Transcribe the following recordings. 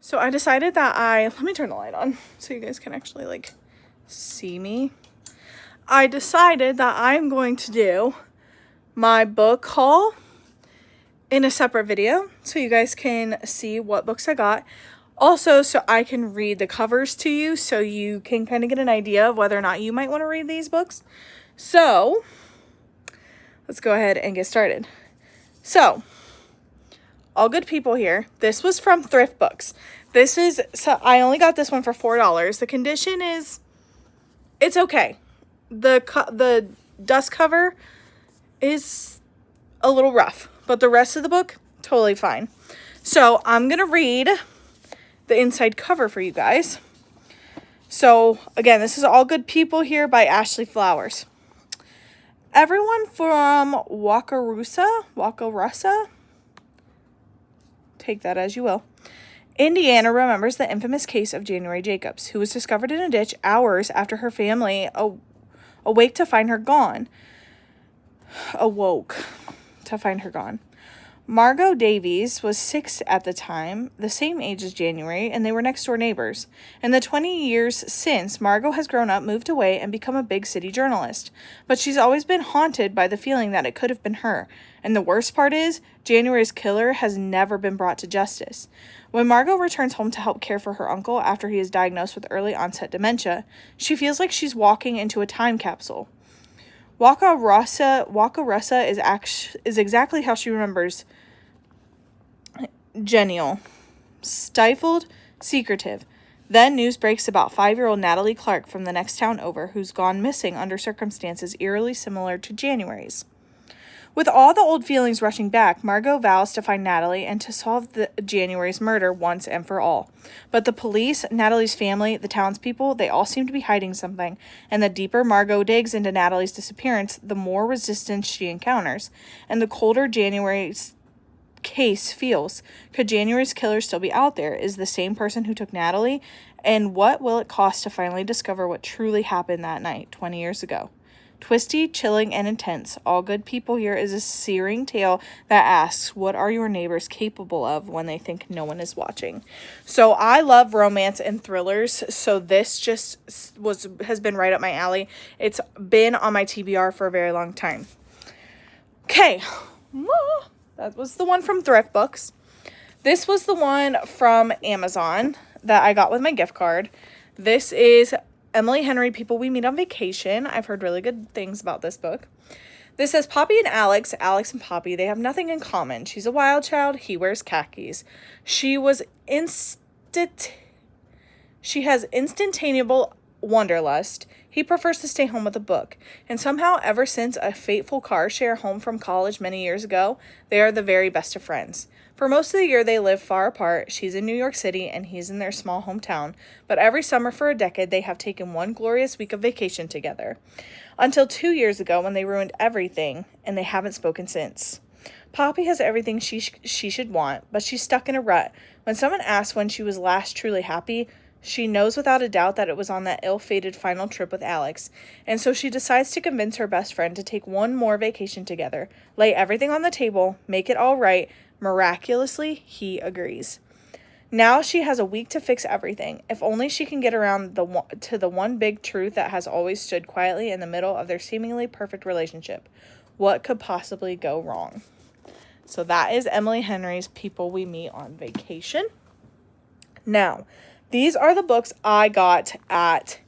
So I decided that let me turn the light on so you guys can actually like see me. I decided that I'm going to do my book haul in a separate video so you guys can see what books I got. Also, so I can read the covers to you so you can kind of get an idea of whether or not you might want to read these books. So let's go ahead and get started. So, all good people here. This was from Thrift Books. So I only got this one for $4. The condition is, it's okay. The dust cover is a little rough, but the rest of the book, totally fine. So I'm going to read the inside cover for you guys. So again, this is All Good People Here by Ashley Flowers. Everyone from Wakarusa, take that as you will, Indiana remembers the infamous case of January Jacobs, who was discovered in a ditch hours after her family awoke to find her gone. Margot Davies was 6 at the time, the same age as January, and they were next-door neighbors. In the 20 years since, Margot has grown up, moved away, and become a big city journalist. But she's always been haunted by the feeling that it could have been her. And the worst part is, January's killer has never been brought to justice. When Margot returns home to help care for her uncle after he is diagnosed with early-onset dementia, she feels like she's walking into a time capsule. Wakarusa is exactly how she remembers Genial. Stifled, secretive. Then news breaks about 5-year-old Natalie Clark from the next town over, who's gone missing under circumstances eerily similar to January's. With all the old feelings rushing back, Margot vows to find Natalie and to solve January's murder once and for all. But the police, Natalie's family, the townspeople, they all seem to be hiding something, and the deeper Margot digs into Natalie's disappearance, the more resistance she encounters, and the colder January's case feels. Could January's killer still be out there? Is the same person who took Natalie? And what will it cost to finally discover what truly happened that night 20 years ago? Twisty, chilling, and intense, All Good People Here is a searing tale that asks, what are your neighbors capable of when they think no one is watching? So I love romance and thrillers, so this just has been right up my alley. It's been on my TBR for a very long time. Okay, that was the one from Thrift Books. This was the one from Amazon that I got with my gift card. This is Emily Henry, People We Meet on Vacation. I've heard really good things about this book. This says Poppy and Alex and Poppy, they have nothing in common. She's a wild child. He wears khakis. She has instantaneable wanderlust. He prefers to stay home with a book. And somehow, ever since a fateful car share home from college many years ago, they are the very best of friends. For most of the year, they live far apart. She's in New York City, and he's in their small hometown. But every summer for a decade, they have taken one glorious week of vacation together. Until 2 years ago, when they ruined everything, and they haven't spoken since. Poppy has everything she should want, but she's stuck in a rut. When someone asks when she was last truly happy, she knows without a doubt that it was on that ill-fated final trip with Alex, and so she decides to convince her best friend to take one more vacation together, lay everything on the table, make it all right. Miraculously, he agrees. Now she has a week to fix everything. If only she can get around to the one big truth that has always stood quietly in the middle of their seemingly perfect relationship. What could possibly go wrong? So that is Emily Henry's People We Meet on Vacation. Now, these are the books I got at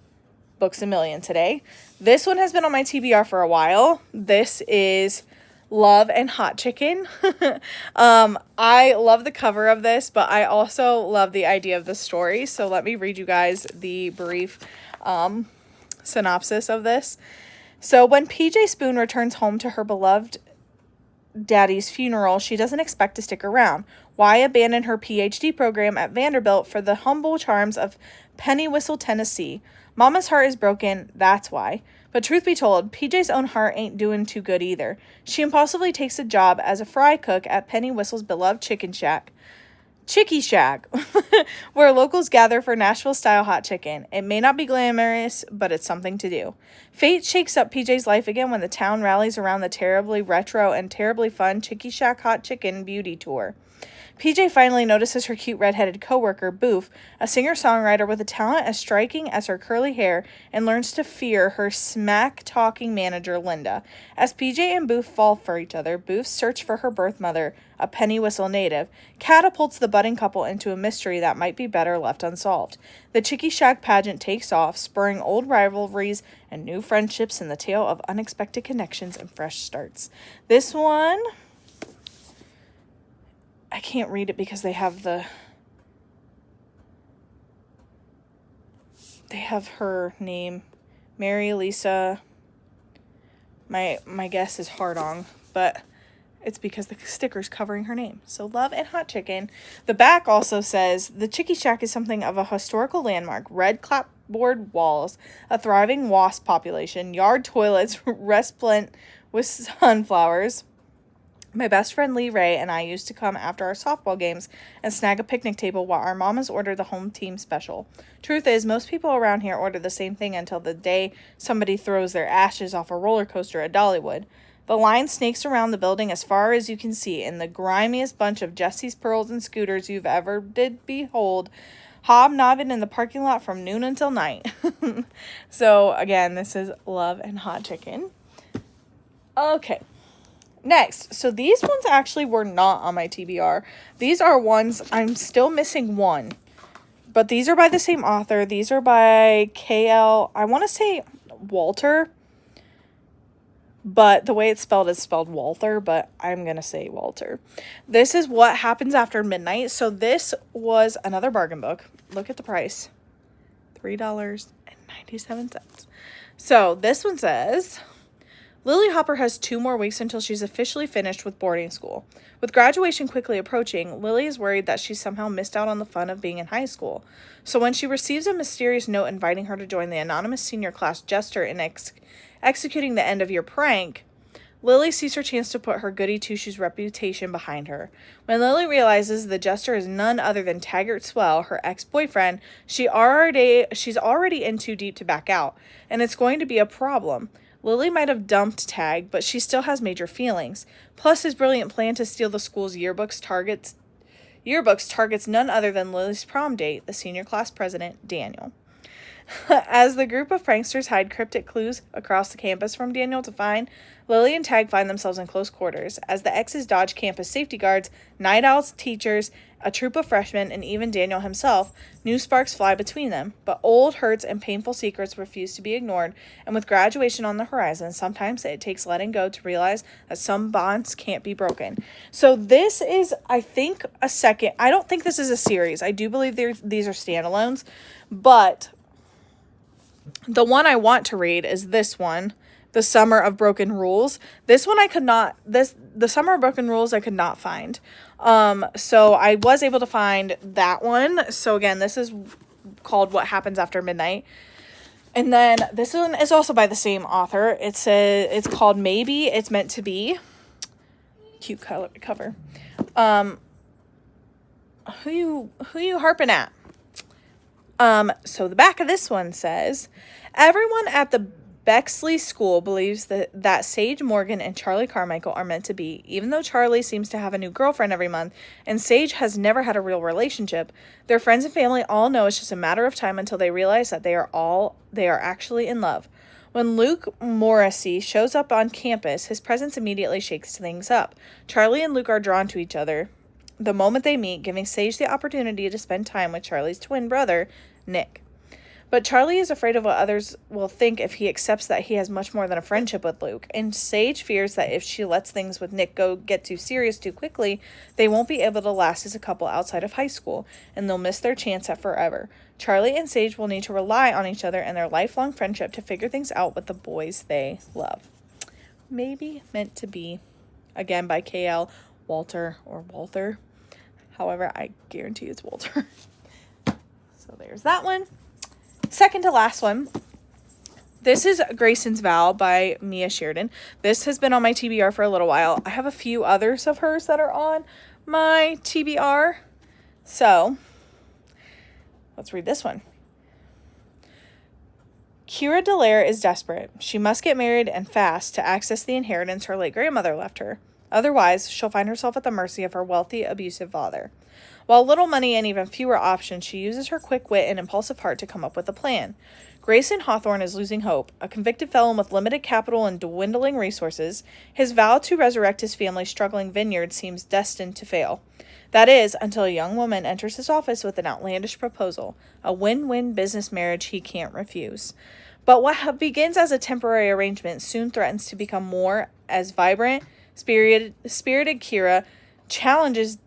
Books A Million today. This one has been on my TBR for a while. This is Love and Hot Chicken. I love the cover of this, but I also love the idea of the story. So let me read you guys the brief synopsis of this. So when PJ Spoon returns home to her beloved daddy's funeral, she doesn't expect to stick around. Why abandon her PhD program at Vanderbilt for the humble charms of Pennywhistle, Tennessee? Mama's heart is broken, that's why. But truth be told, PJ's own heart ain't doing too good either. She impulsively takes a job as a fry cook at Pennywhistle's beloved chicken shack. Chickie Shack, where locals gather for Nashville-style hot chicken. It may not be glamorous, but it's something to do. Fate shakes up PJ's life again when the town rallies around the terribly retro and terribly fun Chickie Shack Hot Chicken Beauty Tour. PJ finally notices her cute redheaded coworker, Boof, a singer-songwriter with a talent as striking as her curly hair, and learns to fear her smack-talking manager, Linda. As PJ and Boof fall for each other, Boof's search for her birth mother, a penny whistle native, catapults the budding couple into a mystery that might be better left unsolved. The Chickie Shack pageant takes off, spurring old rivalries and new friendships in the tale of unexpected connections and fresh starts. This one, I can't read it because they have her name, Mary Lisa. My guess is Hardong, but it's because the sticker's covering her name. So love and hot chicken. The back also says, the Chickie Shack is something of a historical landmark. Red clapboard walls, a thriving wasp population, yard toilets resplendent with sunflowers. My best friend Lee Ray and I used to come after our softball games and snag a picnic table while our mamas ordered the home team special. Truth is, most people around here order the same thing until the day somebody throws their ashes off a roller coaster at Dollywood. The line snakes around the building as far as you can see, in the grimiest bunch of Jesse's Pearls and scooters you've ever did behold, hobnobbing in the parking lot from noon until night. So, again, this is love and hot chicken. Okay. Next, so these ones actually were not on my TBR. These are ones, I'm still missing one. But these are by the same author. These are by KL, I want to say Walter. But the way it's spelled is spelled Walther, but I'm going to say Walter. This is What Happens After Midnight. So this was another bargain book. Look at the price. $3.97. So this one says, Lily Hopper has 2 more weeks until she's officially finished with boarding school. With graduation quickly approaching, Lily is worried that she somehow missed out on the fun of being in high school. So when she receives a mysterious note inviting her to join the anonymous senior class jester in executing the end-of-year prank, Lily sees her chance to put her goody two-shoes reputation behind her. When Lily realizes the jester is none other than Taggart Swell, her ex-boyfriend, she's already in too deep to back out, and it's going to be a problem. Lily might have dumped Tag, but she still has major feelings. Plus, his brilliant plan to steal the school's yearbooks targets none other than Lily's prom date, the senior class president, Daniel. As the group of pranksters hide cryptic clues across the campus from Daniel to find, Lily and Tag find themselves in close quarters. As the exes dodge campus safety guards, night owls, teachers, a troop of freshmen, and even Daniel himself, new sparks fly between them. But old hurts and painful secrets refuse to be ignored, and with graduation on the horizon, sometimes it takes letting go to realize that some bonds can't be broken. So this is, I think, a second. I don't think this is a series. I do believe these are standalones, but the one I want to read is this one, The Summer of Broken Rules. This one The Summer of Broken Rules I could not find. So I was able to find that one. So again, this is called What Happens After Midnight. And then this one is also by the same author. It's called Maybe It's Meant to Be. Cute cover. Who you harping at? So the back of this one says, everyone at the Bexley School believes that Sage Morgan and Charlie Carmichael are meant to be, even though Charlie seems to have a new girlfriend every month, and Sage has never had a real relationship. Their friends and family all know it's just a matter of time until they realize that they are actually in love. When Luke Morrissey shows up on campus, his presence immediately shakes things up. Charlie and Luke are drawn to each other the moment they meet, giving Sage the opportunity to spend time with Charlie's twin brother, Nick. But Charlie is afraid of what others will think if he accepts that he has much more than a friendship with Luke, and Sage fears that if she lets things with Nick get too serious too quickly, they won't be able to last as a couple outside of high school, and they'll miss their chance at forever. Charlie and Sage will need to rely on each other and their lifelong friendship to figure things out with the boys they love. Maybe Meant to Be, again by KL Walter or Walther. However, I guarantee it's Walter. So there's that one. Second to last one. This is Grayson's Vow by Mia Sheridan. This has been on my TBR for a little while. I have a few others of hers that are on my TBR. So, let's read this one. Kira Dallaire is desperate. She must get married and fast to access the inheritance her late grandmother left her. Otherwise, she'll find herself at the mercy of her wealthy, abusive father. While little money and even fewer options, she uses her quick wit and impulsive heart to come up with a plan. Grayson Hawthorne is losing hope. A convicted felon with limited capital and dwindling resources, his vow to resurrect his family's struggling vineyard seems destined to fail. That is, until a young woman enters his office with an outlandish proposal, a win-win business marriage he can't refuse. But what begins as a temporary arrangement soon threatens to become more, as vibrant, spirited Kira challenges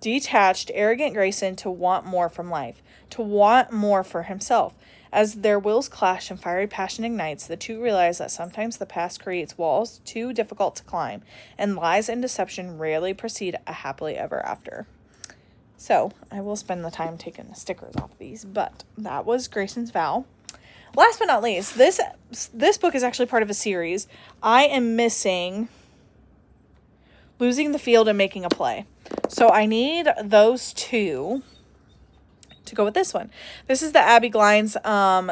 detached, arrogant Grayson to want more from life, to want more for himself. As their wills clash and fiery passion ignites, the two realize that sometimes the past creates walls too difficult to climb, and lies and deception rarely precede a happily ever after. So, I will spend the time taking the stickers off these, but that was Grayson's Vow. Last but not least, this book is actually part of a series. I am missing Losing the Field and Making a Play. So I need those two to go with this one. This is the Abby Glines,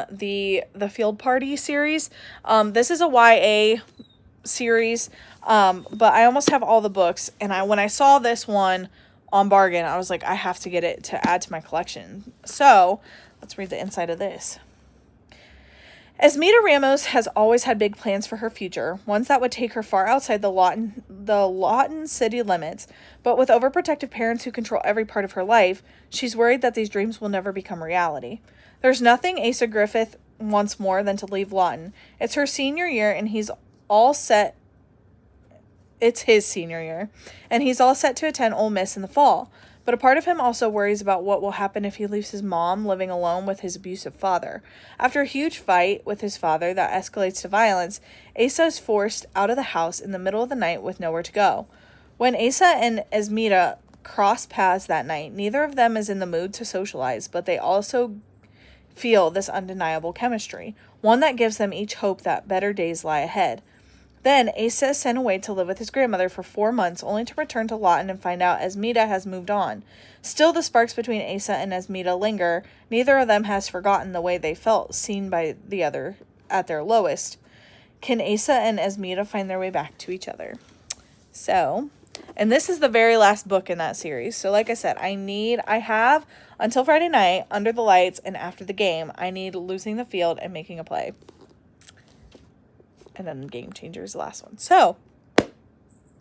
the Field Party series. This is a YA series, but I almost have all the books. And when I saw this one on bargain, I was like, I have to get it to add to my collection. So let's read the inside of this. Esmeda Ramos has always had big plans for her future, ones that would take her far outside the Lawton city limits, but with overprotective parents who control every part of her life, she's worried that these dreams will never become reality. There's nothing Asa Griffith wants more than to leave Lawton. It's her senior year, and he's all set. It's his senior year, and he's all set to attend Ole Miss in the fall. But a part of him also worries about what will happen if he leaves his mom living alone with his abusive father. After a huge fight with his father that escalates to violence, Asa is forced out of the house in the middle of the night with nowhere to go. When Asa and Esmeda cross paths that night, neither of them is in the mood to socialize, but they also feel this undeniable chemistry, one that gives them each hope that better days lie ahead. Then, Asa is sent away to live with his grandmother for 4 months, only to return to Lawton and find out Esmeda has moved on. Still, the sparks between Asa and Esmeda linger. Neither of them has forgotten the way they felt seen by the other at their lowest. Can Asa and Esmeda find their way back to each other? So, and this is the very last book in that series. So, like I said, I have until Friday night, Under the Lights, and After the Game. I need Losing the Field and Making a Play. And then Game Changer is the last one. So,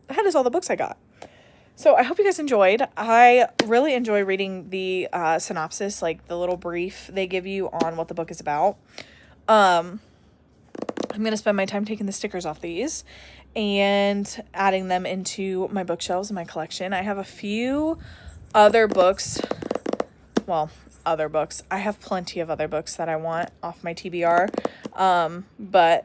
that is all the books I got. So, I hope you guys enjoyed. I really enjoy reading the synopsis, like the little brief they give you on what the book is about. I'm going to spend my time taking the stickers off these and adding them into my bookshelves in my collection. I have a few other books. Well, other books. I have plenty of other books that I want off my TBR. But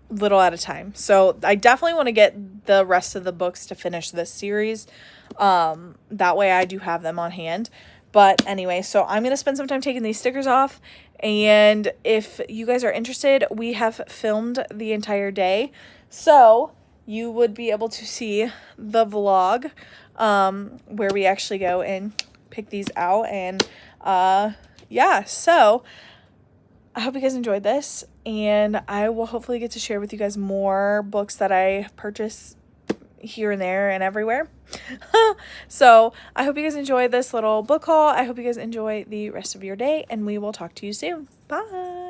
little at a time. So I definitely want to get the rest of the books to finish this series. That way I do have them on hand. But anyway, so I'm going to spend some time taking these stickers off. And if you guys are interested, we have filmed the entire day. So you would be able to see the vlog where we actually go and pick these out. And yeah, so I hope you guys enjoyed this, and I will hopefully get to share with you guys more books that I purchase here and there and everywhere. So I hope you guys enjoyed this little book haul. I hope you guys enjoy the rest of your day, and we will talk to you soon. Bye.